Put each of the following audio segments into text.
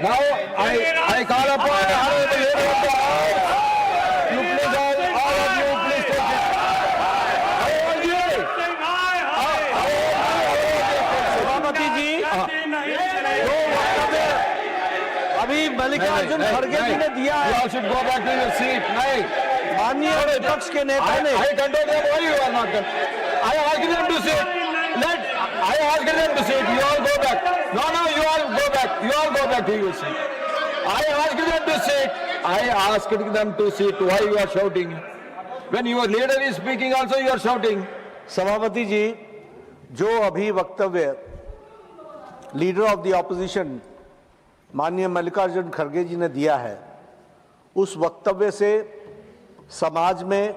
Now I call upon Honorable Leader of the House. You please all of you please take it. सभापति जी, अभी मल्लिकार्जुन खड़गे जी ने दिया है। You all should go back to your seat. नहीं, माननीय विपक्ष के नेता ने I control them. Why you are not? I asked them to sit. I asked them to sit. You all go back. No, you all go back. You all go back to your seat. I asked them to sit. I asked them to sit. Why you are shouting? When your leader is speaking, also you are shouting. सभापति जी, जो अभी वक्तव्य leader of the opposition माननीय मल्लिकार्जुन खड़गे जी ने दिया है, उस वक्तव्य से समाज में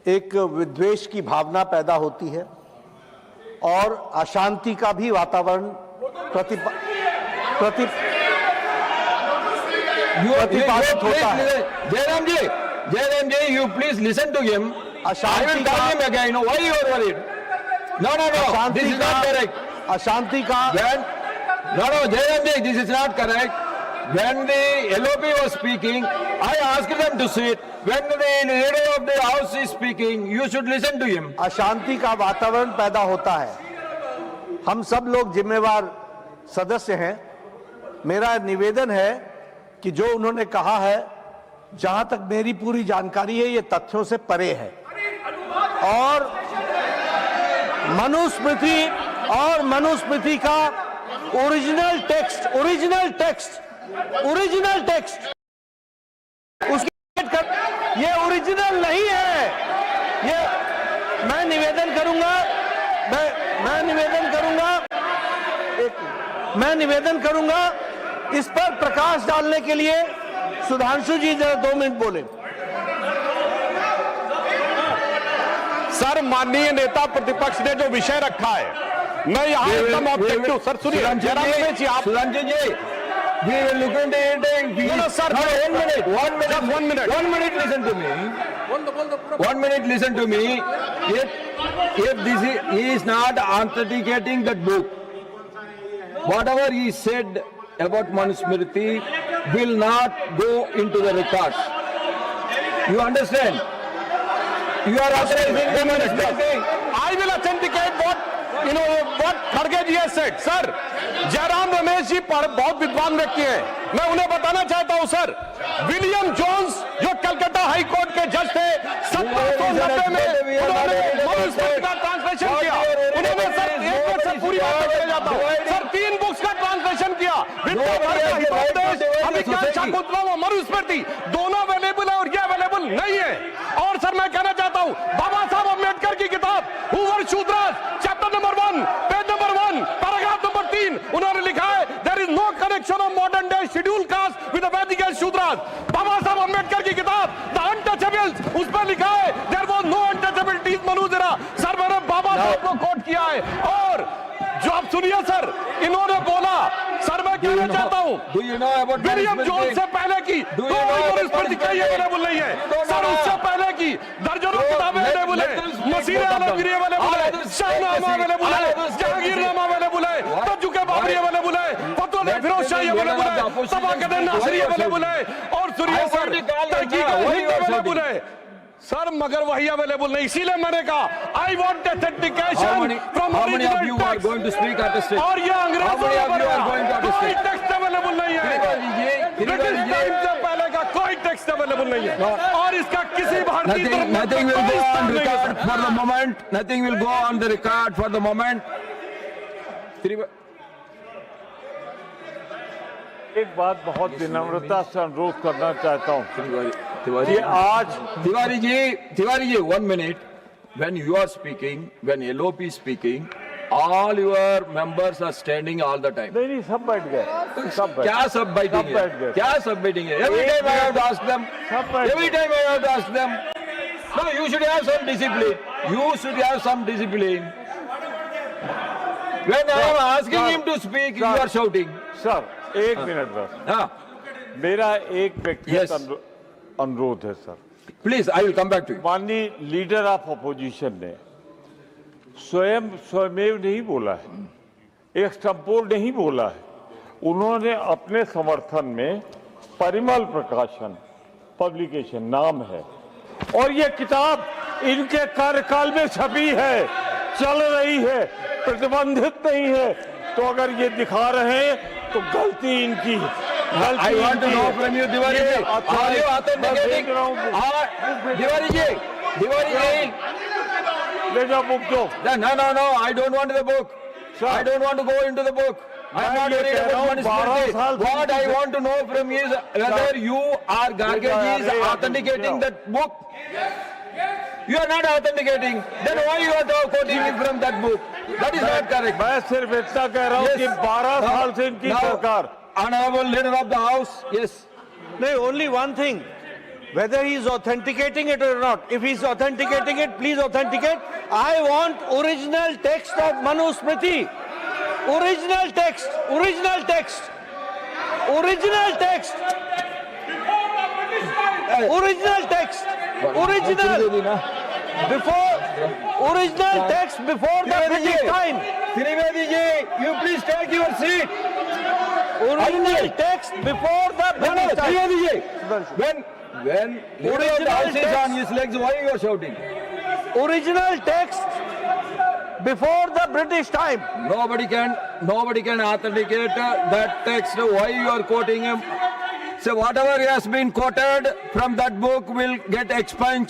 एक विद्वेष की भावना पैदा होती है और अशांति का भी वातावरण प्रतिपादित होता है। जयराम जी, you please listen to him. I will tell him again. Why you are worried? No. This is not correct. अशांति का No, Jayram ji, this is not correct. When the LOP was speaking, I asked them to sit. When the leader of the house is speaking, you should listen to him. अशांति का वातावरण पैदा होता है। हम सब लोग जिम्मेवार सदस्य हैं। मेरा निवेदन है कि जो उन्होंने कहा है, जहां तक मेरी पूरी जानकारी है, ये तथ्यों से परे है और मनुस्मृति का ओरिजिनल टेक्स्ट उसकी ये ओरिजिनल नहीं है। ये मैं निवेदन करूंगा इस पर प्रकाश डालने के लिए सुधांशु जी जरा 2 मिनट बोले। सर, माननीय नेता प्रतिपक्ष ने जो विषय रखा है, मैं यहाँ एकदम ऑब्जेक्टिव। सर सुनिए, जयराम रमेश जी, आप सुधांशु जी, we will look into it. No, sir, no, 1 minute. 1 minute. 1 minute, listen to me. 1 minute, listen to me. If this he is not authenticating that book, whatever he said about Manusmriti will not go into the records. You understand? You are authorizing the Manusmriti. I will authenticate what खड़गे ji has said. Sir, Jairam Ramesh ji पर बहुत विद्वान व्यक्ति हैं, मैं उन्हें बताना चाहता हूं। सर, विलियम जोन्स जो कलकत्ता हाई कोर्ट के जज थे, 1790 में उन्होंने मनुस्मृति का ट्रांसलेशन किया। उन्होंने सर, एक बार से पूरी बात चले जाता हूं, सर 3 बुक्स का ट्रांसलेशन किया। शाकुंतलम और मनुस्मृति दोनों अवेलेबल है और ये अवेलेबल नहीं है। और सर, मैं कहना चाहता हूं, बाबा साहब अम्बेडकर की किताब who were Shudras, chapter number 1, page number 1, paragraph number 3, उन्होंने लिखा है there is no connection of modern day schedule caste with the Vedic Shudras. बाबा साहब अम्बेडकर की किताब द अनटचेबल्स, उस पर लिखा है देयर वाज नो अनटचेबिलिटीज मनुजरा। सर, मैंने बाबा साहब को कोट किया है। और जो आप सुनिए सर, इन्होंने बोला, सर मैं कहना चाहता हूं, विलियम जोन्स से पहले की मनुस्मृति कहीं अवेलेबल नहीं है। सर, उससे पहले की दर्जनों किताबें अवेलेबल है, मसीह अवेलेबल है, शाहनामा अवेलेबल है, जहांगीरनामा अवेलेबल है, तजुके बाबरी अवेलेबल है, फतवा फिरोज शाही अवेलेबल है, तबाकत नासिरी अवेलेबल है। और सुनिए सर, तहकीक अवेलेबल है। सर, मगर वही अवेलेबल नहीं, इसीलिए मैंने कहा I want authentication from original text. और ये अंग्रेजों ने बनाया, कोई टेक्स्ट अवेलेबल नहीं है, ब्रिटिश टाइम से पहले का टेक्स्ट अवेलेबल नहीं है और इसका किसी भारतीय Nothing, nothing will go on record for the moment. Nothing will go on the record for the moment. एक बात बहुत विनम्रता से अनुरोध करना चाहता हूँ Tiwari, कि आज Tiwari ji, 1 minute. When you are speaking, when LOP is speaking, all your members are standing all the time. नहीं सब बैठ गए सब बैठ क्या सब बैठेंगे? सब बैठ गए। क्या सब बैठेंगे? Every time I have to ask them. सब बैठ Every time I have to ask them. No, you should have some discipline. You should have some discipline. When I am asking him to speak, you are shouting. Sir एक minute बस Ah, मेरा एक व्यक्तिगत Yes. अनुरोध है sir please, I will come back to you. माननीय leader of opposition ने स्वयमेव नहीं बोला है, एक्सटेम्पोर नहीं बोला है। उन्होंने अपने समर्थन में परिमल प्रकाशन पब्लिकेशन नाम है और ये किताब इनके कार्यकाल में छपी है, चल रही है, प्रतिबंधित नहीं है। तो अगर ये दिखा रहे हैं तो गलती इनकी है। I want to know from you, Tiwari ji, are you authenticating? Tiwari ji, ले जाओ बुक दो। no, I don't want the book. I don't want to go into the book. I am not worried about Manusmriti. What I want to know from you is whether you or Garge is authenticating that book. You are not authenticating. Then why you are quoting from that book? That is not correct. मैं सिर्फ इतना कह रहा हूँ कि 12 साल से इनकी सरकार Honorable Leader of the House, yes. No, only one thing. Whether he is authenticating it or not. If he is authenticating it, please authenticate. I want original text of Manusmriti. Original text. Original text. Original text. Original text. Original. Before. Original text before the British time. Trivedi ji, you please take your seat. Original text before the British time. Trivedi ji, when Leader of the House is on his legs, why you are shouting? Original text before the British time. Nobody can authenticate that text. Why you are quoting him? So whatever has been quoted from that book will get expunged